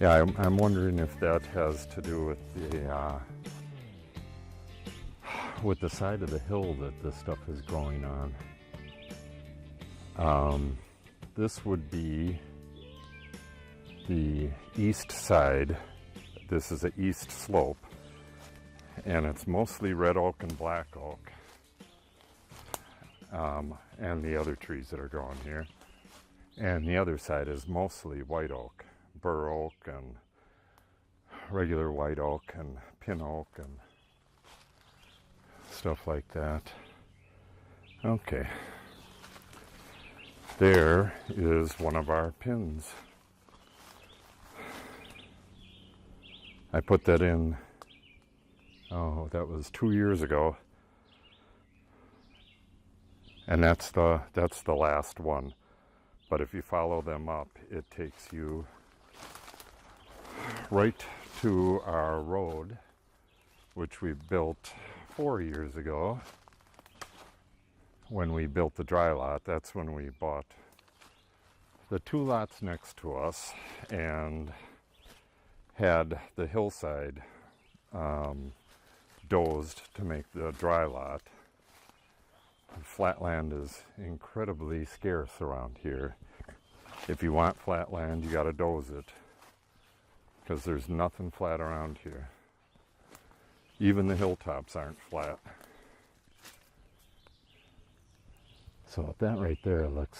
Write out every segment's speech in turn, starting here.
Yeah, I'm wondering if that has to do with the side of the hill that this stuff is growing on. This would be the east side. This is the east slope, and it's mostly red oak and black oak, and the other trees that are growing here. And the other side is mostly white oak, bur oak and regular white oak and pin oak and stuff like that. Okay, there is one of our pins. I put that in, oh, that was 2 years ago, and that's the last one. But if you follow them up, it takes you right to our road, which we built 4 years ago. When we built the dry lot, that's when we bought the 2 lots next to us and had the hillside dozed to make the dry lot. Flatland is incredibly scarce around here. If you want flatland, you gotta doze it, because there's nothing flat around here. Even the hilltops aren't flat. So that right there looks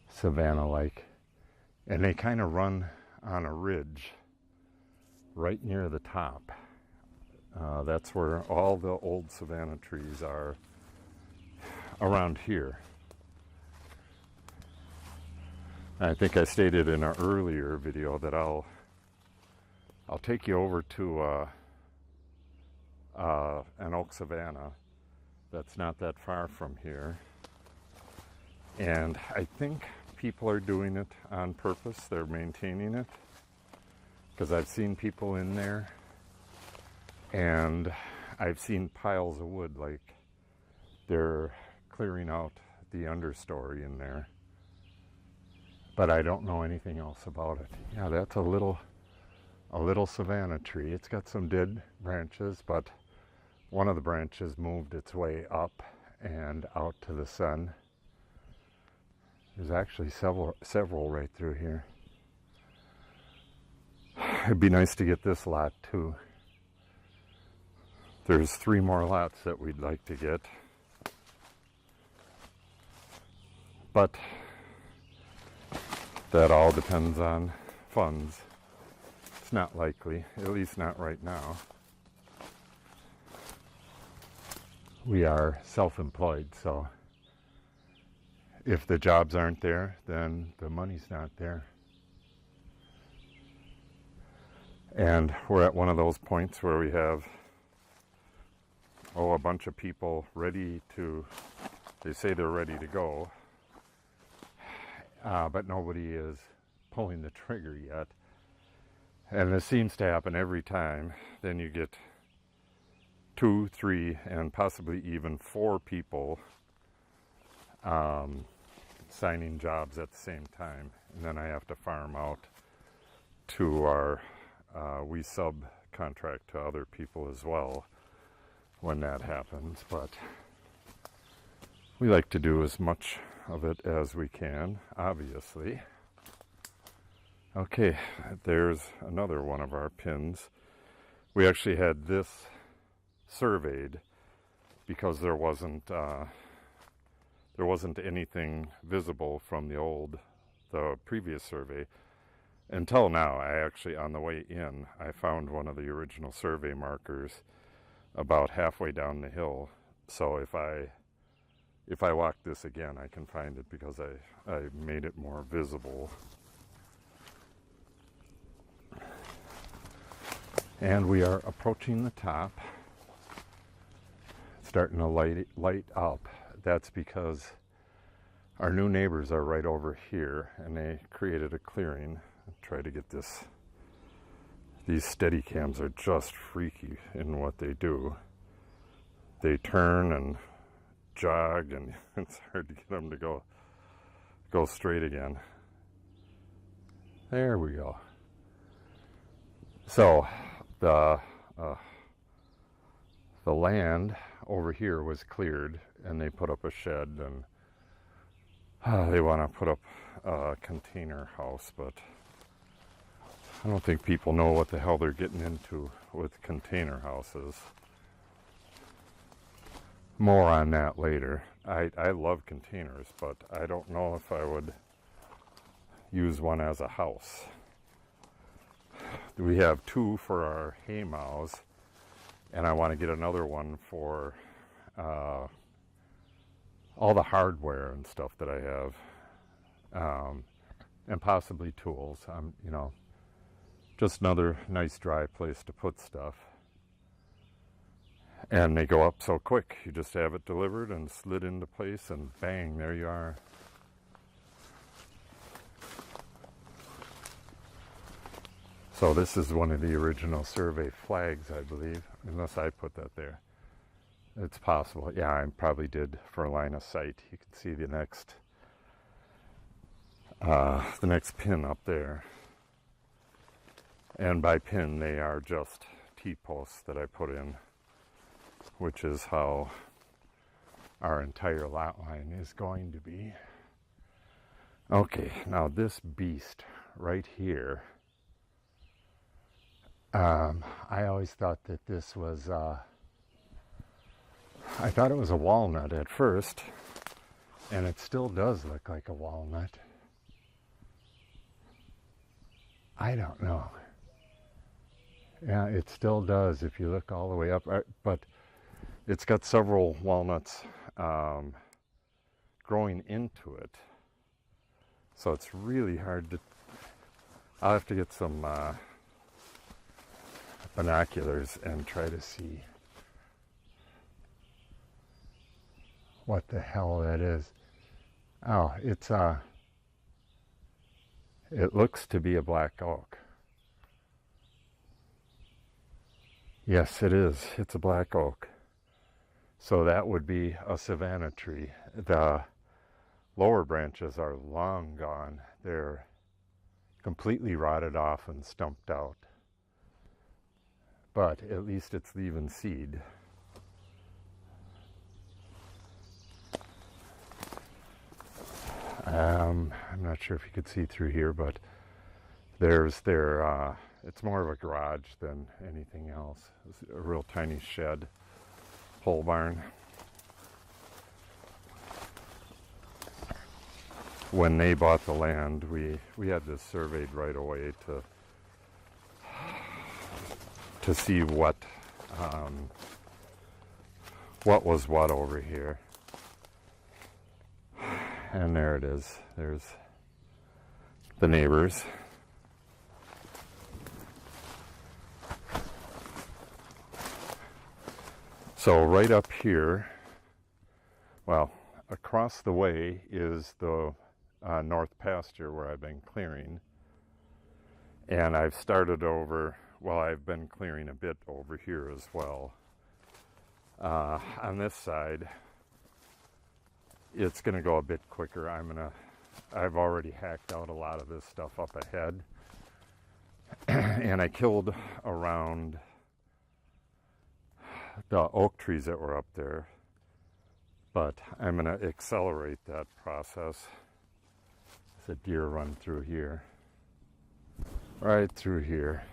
savanna-like. And they kind of run on a ridge right near the top. That's where all the old savanna trees are around here. I think I stated in an earlier video that I'll take you over to an oak savanna that's not that far from here. And I think people are doing it on purpose. They're maintaining it, because I've seen people in there and I've seen piles of wood, like they're clearing out the understory in there. But I don't know anything else about it. Yeah, that's a little savanna tree. It's got some dead branches, but one of the branches moved its way up and out to the sun. There's actually several right through here. It'd be nice to get this lot too. There's 3 more lots that we'd like to get, but that all depends on funds. It's not likely, at least not right now. We are self-employed, so if the jobs aren't there, then the money's not there. And we're at one of those points where we have, a bunch of people ready to, they say they're ready to go, but nobody is pulling the trigger yet. And this seems to happen every time. Then you get 2, 3, and possibly even 4 people signing jobs at the same time. And then I have to farm out to our, we subcontract to other people as well when that happens. But we like to do as much of it as we can, obviously. Okay, there's another one of our pins. We actually had this surveyed because there wasn't anything visible from the previous survey until now. I actually, on the way in, I found one of the original survey markers about halfway down the hill. So if I walk this again, I can find it because I made it more visible. And we are approaching the top. starting to light up. That's because our new neighbors are right over here, and they created a clearing. Try to get this. These steady cams are just freaky in what they do. They turn and jog, and it's hard to get them to go straight again. There we go. So the land over here was cleared, and they put up a shed, and they want to put up a container house, but I don't think people know what the hell they're getting into with container houses. More on that later. I love containers, but I don't know if I would use one as a house. We have 2 for our hay mows, and I want to get another one for all the hardware and stuff that I have, and possibly tools. You know, just another nice dry place to put stuff. And they go up so quick. You just have it delivered and slid into place, and bang, there you are. So this is one of the original survey flags, I believe, unless I put that there. It's possible. Yeah, I probably did for a line of sight. You can see the next pin up there. And by pin, they are just T-posts that I put in, which is how our entire lot line is going to be. Okay, now this beast right here, I always thought that this was, I thought it was a walnut at first, and it still does look like a walnut. I don't know. Yeah, it still does if you look all the way up, but it's got several walnuts growing into it, so it's really hard to. I'll have to get some binoculars and try to see what the hell that is. Oh, it's it looks to be a black oak. Yes, it is. It's a black oak. So that would be a savanna tree. The lower branches are long gone. They're completely rotted off and stumped out. But at least it's leaving seed. I'm not sure if you could see through here, but there's their, it's more of a garage than anything else. It's a real tiny shed, pole barn. When they bought the land, we had this surveyed right away to see what was what over here. And there it is. There's the neighbors. So right up here, well, across the way is the north pasture where I've been clearing. And I've started over, well, I've been clearing a bit over here as well. On this side, it's going to go a bit quicker. I've already hacked out a lot of this stuff up ahead. And I killed around the oak trees that were up there. But I'm going to accelerate that process. There's a deer run through here. Right through here.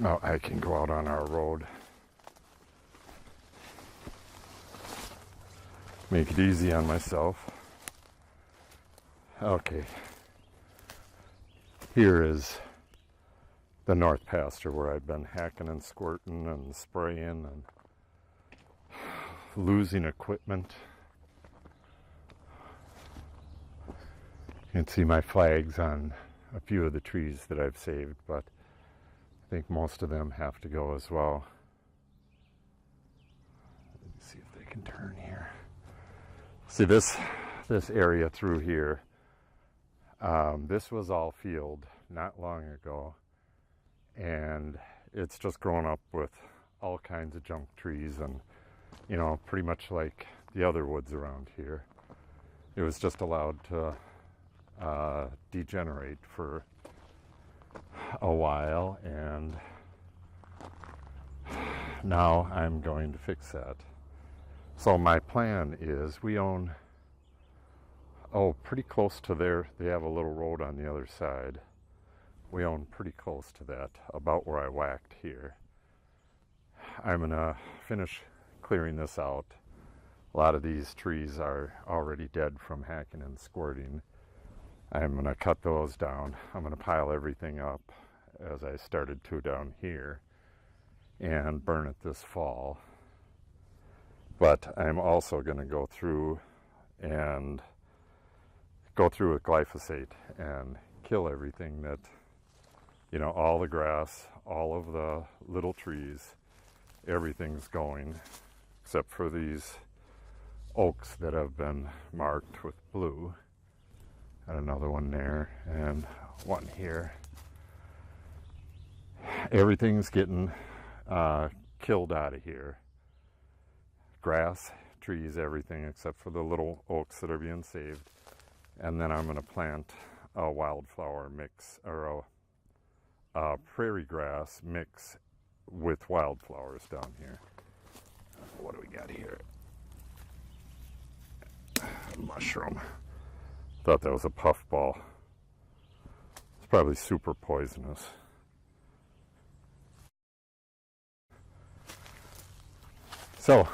Now I can go out on our road. Make it easy on myself. Okay. Here is the north pasture where I've been hacking and squirting and spraying and losing equipment. You can see my flags on a few of the trees that I've saved, but I think most of them have to go as well. See this area through here, this was all field not long ago, and it's just grown up with all kinds of junk trees and, you know, pretty much like the other woods around here. It was just allowed to degenerate for a while, and now I'm going to fix that. So my plan is, we own, pretty close to there. They have a little road on the other side. We own pretty close to that, about where I whacked here. I'm gonna finish clearing this out. A lot of these trees are already dead from hacking and squirting. I'm gonna cut those down. I'm gonna pile everything up as I started to down here and burn it this fall. But I'm also gonna go through with glyphosate and kill everything that, you know, all the grass, all of the little trees, everything's going, except for these oaks that have been marked with blue. And another one there, and one here. Everything's getting killed out of here. Grass, trees, everything, except for the little oaks that are being saved. And then I'm going to plant a wildflower mix, or a prairie grass mix with wildflowers down here. What do we got here? Mushroom. Thought that was a puffball. It's probably super poisonous. So,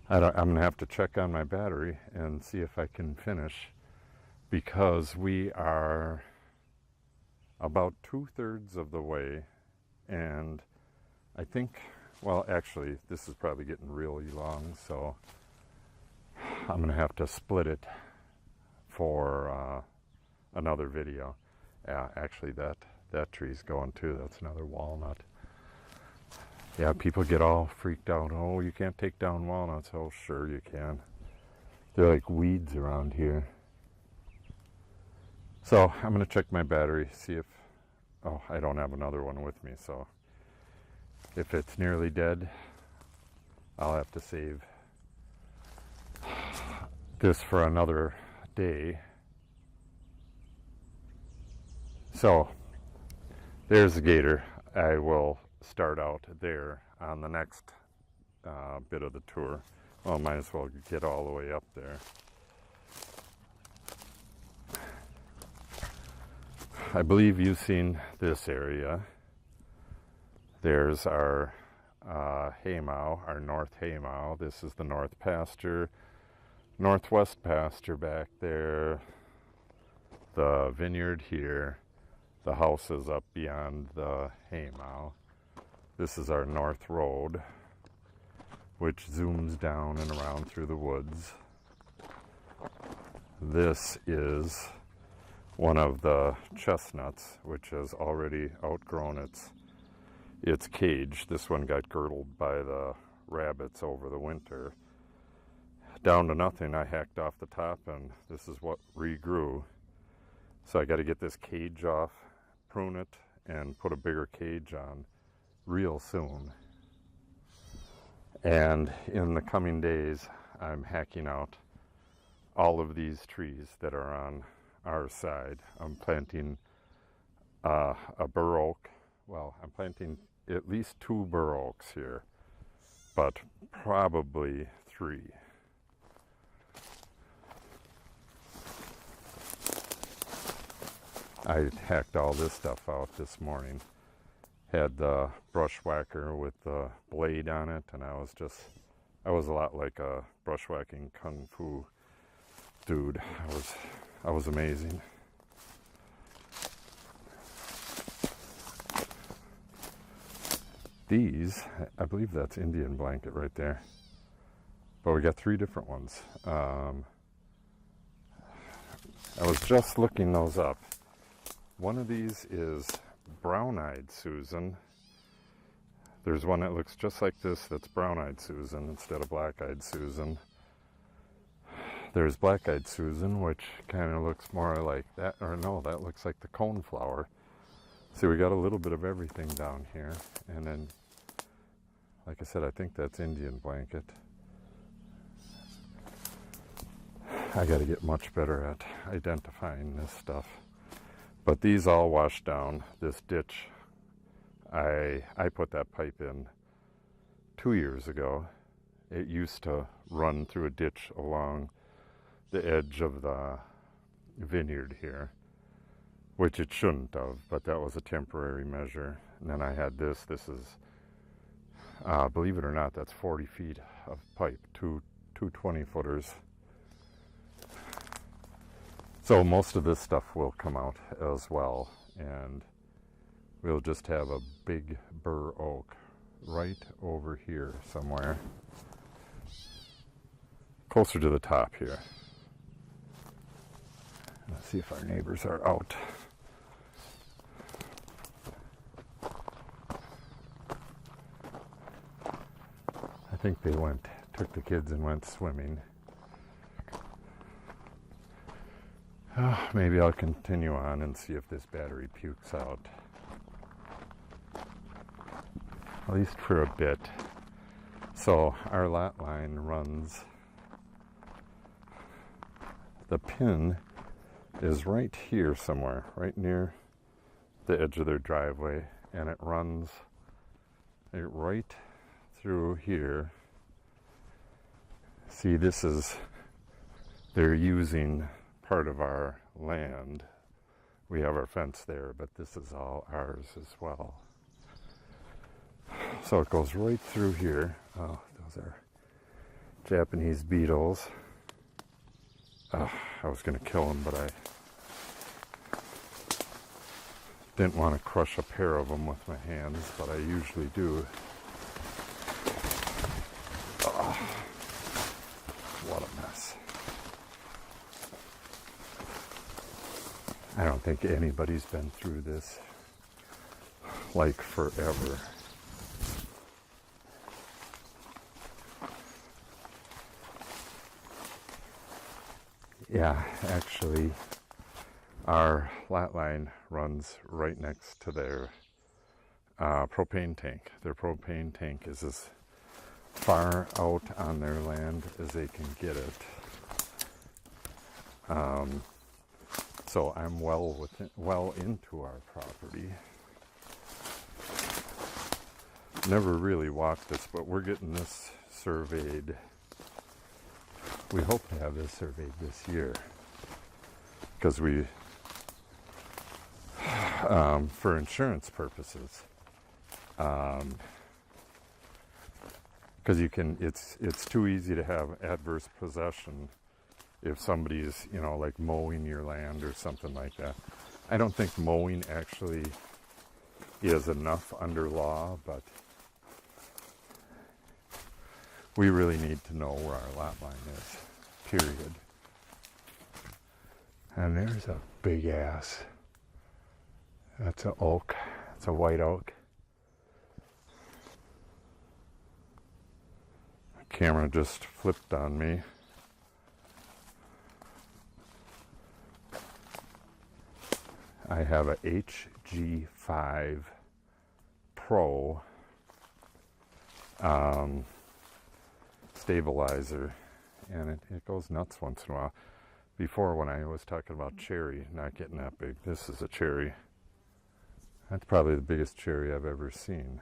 I'm going to have to check on my battery and see if I can finish, because we are about 2/3 of the way, and I think, well, actually, this is probably getting really long, so I'm going to have to split it for another video. Yeah, actually, that tree's going too. That's another walnut. Yeah, people get all freaked out. Oh, you can't take down walnuts. Oh, sure you can. They're like weeds around here. So I'm going to check my battery, see if, I don't have another one with me, so if it's nearly dead, I'll have to save this for another day. So there's the gator. I will start out there on the next bit of the tour. Well, might as well get all the way up there. I believe you've seen this area. There's our haymow, our north haymow. This is the north pasture, northwest pasture back there, the vineyard here, the house is up beyond the haymow. This is our north road, which zooms down and around through the woods. This is one of the chestnuts, which has already outgrown its cage. This one got girdled by the rabbits over the winter. Down to nothing, I hacked off the top, and this is what regrew. So I got to get this cage off, prune it, and put a bigger cage on real soon. And in the coming days, I'm hacking out all of these trees that are on our side. I'm planting a bur oak. Well, I'm planting at least 2 bur oaks here, but probably 3. I hacked all this stuff out this morning. Had the brush whacker with the blade on it, and I was a lot like a brush whacking kung fu dude. I was amazing. These, I believe that's Indian blanket right there. But we got 3 different ones. I was just looking those up. One of these is brown-eyed Susan. There's one that looks just like this that's brown-eyed Susan instead of black-eyed Susan. There's black-eyed Susan, which kind of looks more like that, or no, that looks like the coneflower. See, we got a little bit of everything down here. And then, like I said, I think that's Indian blanket. I got to get much better at identifying this stuff. But these all wash down. This ditch, I put that pipe in 2 years ago. It used to run through a ditch along the edge of the vineyard here, which it shouldn't have, but that was a temporary measure. And then I had this. This is, believe it or not, that's 40 feet of pipe, two 20-footers. So most of this stuff will come out as well, and we'll just have a big bur oak right over here somewhere, closer to the top here. Let's see if our neighbors are out. I think they took the kids and went swimming. Maybe I'll continue on and see if this battery pukes out. At least for a bit. So our lot line runs, the pin is right here somewhere, right near the edge of their driveway, and it runs right through here. See, this is, they're using part of our land. We have our fence there, but this is all ours as well. So it goes right through here. Oh, those are Japanese beetles. I was going to kill them, but I didn't want to crush a pair of them with my hands, but I usually do. Oh, what a mess. I don't think anybody's been through this like forever. Yeah, actually, our lot line runs right next to their propane tank. Their propane tank is as far out on their land as they can get it. So I'm well into our property. Never really walked this, but we're getting this surveyed. We hope to have this surveyed this year, because we, for insurance purposes, because you can, it's too easy to have adverse possession if somebody's, like mowing your land or something like that. I don't think mowing actually is enough under law, but we really need to know where our lot line is, period. And there's a big ass. That's an oak. It's a white oak. The camera just flipped on me. I have a HG5 Pro stabilizer, and it goes nuts once in a while. Before, when I was talking about cherry not getting that big, this is a cherry. That's probably the biggest cherry I've ever seen.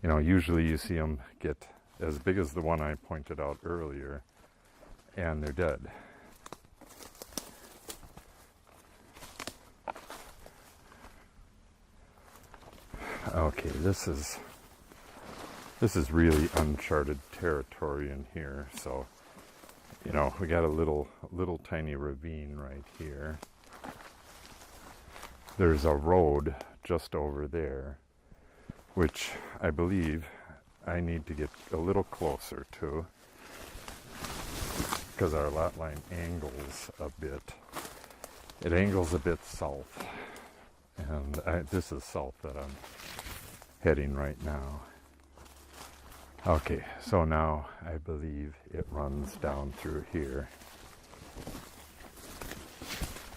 Usually you see them get as big as the one I pointed out earlier, and they're dead. Okay, this is really uncharted territory in here. So, we got a little tiny ravine right here. There's a road just over there, which I believe I need to get a little closer to, because our lot line angles a bit. It angles a bit south, and this is south that I'm heading right now. Okay, so now I believe it runs down through here.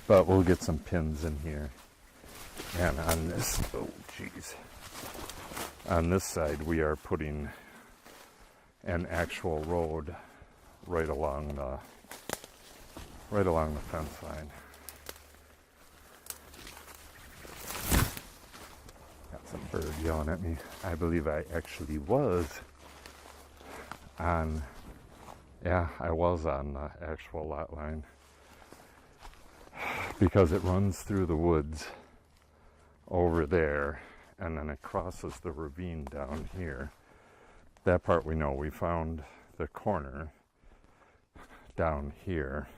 But we'll get some pins in here. And on this, oh geez, on this side we are putting an actual road right along the fence line. Got some bird yelling at me. I believe I actually was on, yeah, I was on the actual lot line, because it runs through the woods over there and then it crosses the ravine down here. That part we know. We found the corner down here.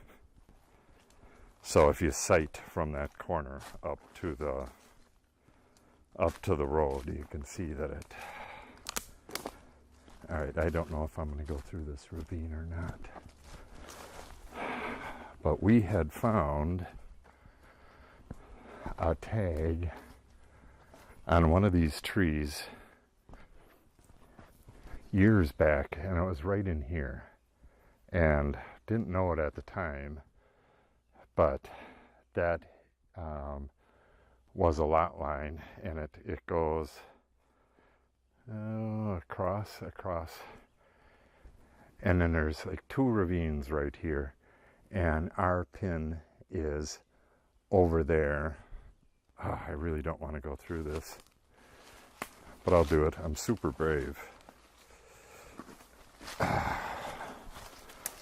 So if you sight from that corner up to the road, you can see that it. All right, I don't know if I'm going to go through this ravine or not. But we had found a tag on one of these trees years back, and it was right in here. And didn't know it at the time, but that was a lot line, and it goes across, and then there's like 2 ravines right here, and our pin is over there. Oh, I really don't want to go through this, but I'll do it. I'm super brave.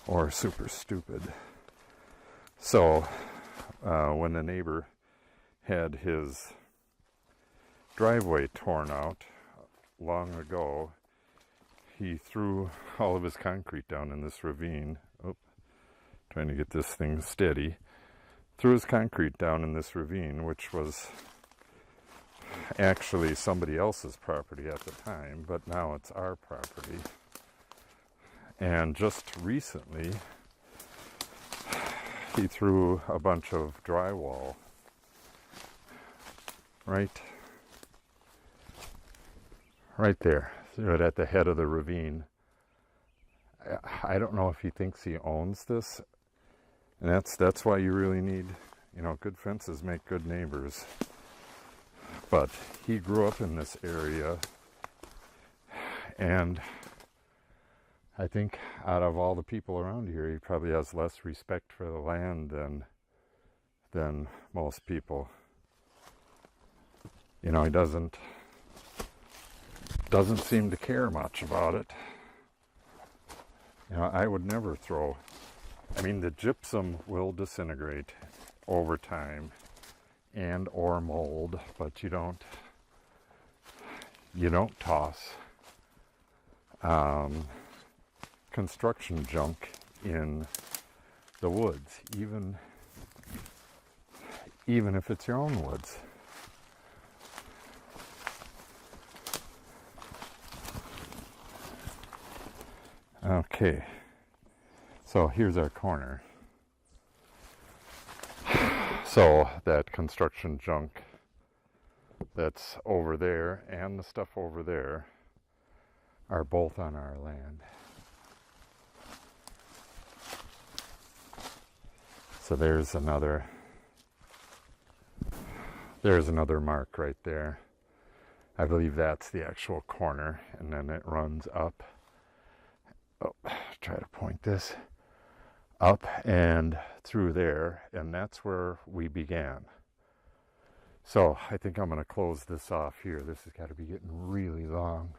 Or super stupid. So, when the neighbor had his driveway torn out long ago, he threw all of his concrete down in this ravine. Oh, trying to get this thing steady. Threw his concrete down in this ravine, which was actually somebody else's property at the time, but now it's our property. And just recently, he threw a bunch of drywall right there, right at the head of the ravine. I don't know if he thinks he owns this, and that's why you really need, good fences make good neighbors. But he grew up in this area, and I think out of all the people around here, he probably has less respect for the land than most people. He doesn't seem to care much about it. I would never throw. The gypsum will disintegrate over time and or mold, but you don't toss construction junk in the woods, even if it's your own woods. Okay, so here's our corner. So that construction junk that's over there and the stuff over there are both on our land. So there's another mark right there. I believe that's the actual corner, and then it runs up. Oh, try to point this up and through there, and that's where we began. So I think I'm going to close this off here. This has got to be getting really long.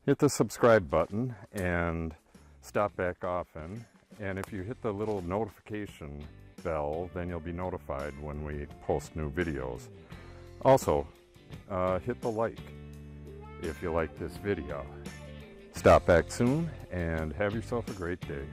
Hit the subscribe button and stop back often. And if you hit the little notification bell, then you'll be notified when we post new videos. Also, hit the like if you like this video. Stop back soon and have yourself a great day.